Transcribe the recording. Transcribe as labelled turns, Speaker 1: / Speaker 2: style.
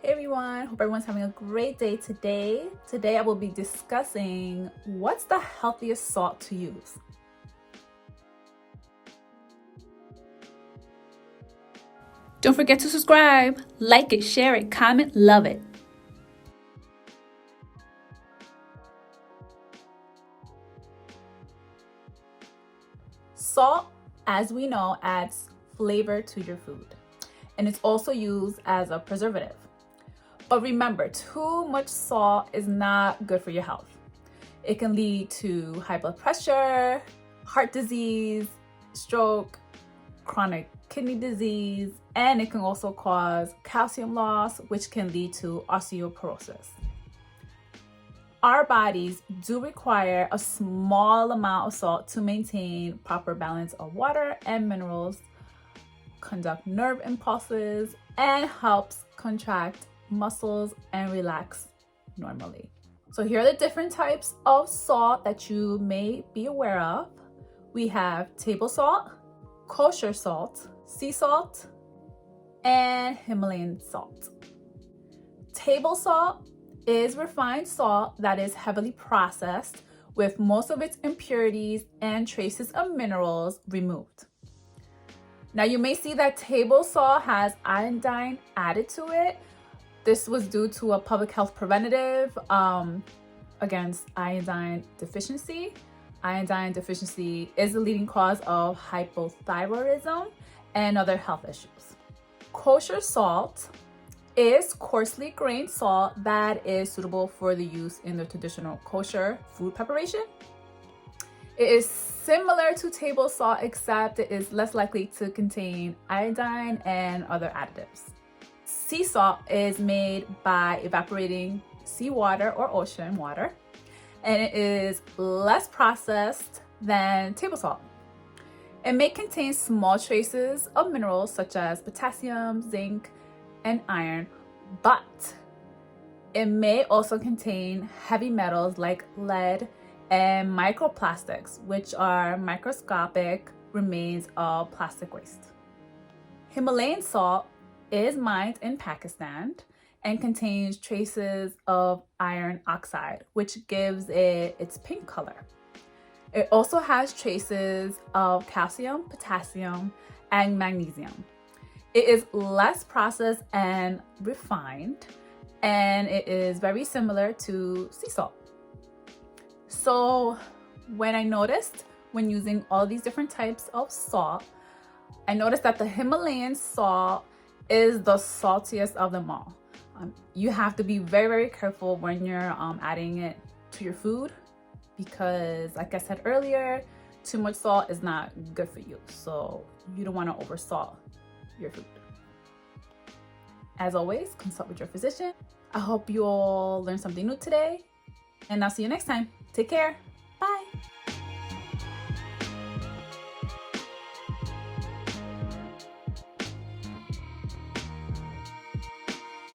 Speaker 1: Hey everyone, hope everyone's having a great day today. Today I will be discussing what's the healthiest salt to use.
Speaker 2: Don't forget to subscribe, like it, share it, comment, love it.
Speaker 1: Salt, as we know, adds flavor to your food, and it's also used as a preservative. But remember, too much salt is not good for your health. It can lead to high blood pressure, heart disease, stroke, chronic kidney disease, and it can also cause calcium loss, which can lead to osteoporosis. Our bodies do require a small amount of salt to maintain proper balance of water and minerals, conduct nerve impulses, and helps contract muscles and relax normally. So here are the different types of salt that you may be aware of. We have table salt, kosher salt, sea salt, and Himalayan salt. Table salt is refined salt that is heavily processed with most of its impurities and traces of minerals removed. Now you may see that table salt has iodine added to it. This was due to a public health preventative against iodine deficiency. Iodine deficiency is the leading cause of hypothyroidism and other health issues. Kosher salt is coarsely grained salt that is suitable for the use in the traditional kosher food preparation. It is similar to table salt, except it is less likely to contain iodine and other additives. Sea salt is made by evaporating seawater or ocean water, and it is less processed than table salt. It may contain small traces of minerals such as potassium, zinc, and iron, but it may also contain heavy metals like lead and microplastics, which are microscopic remains of plastic waste. Himalayan salt is mined in Pakistan and contains traces of iron oxide, which gives it its pink color. It also has traces of calcium, potassium, and magnesium. It is less processed and refined, and it is very similar to sea salt. So when using all these different types of salt, I noticed that the Himalayan salt is the saltiest of them all. You have to be very, very careful when you're adding it to your food, because like I said earlier, too much salt is not good for you. So you don't want to oversalt your food. As always, consult with your physician. I hope you all learned something new today, and I'll see you next time. Take care. Bye.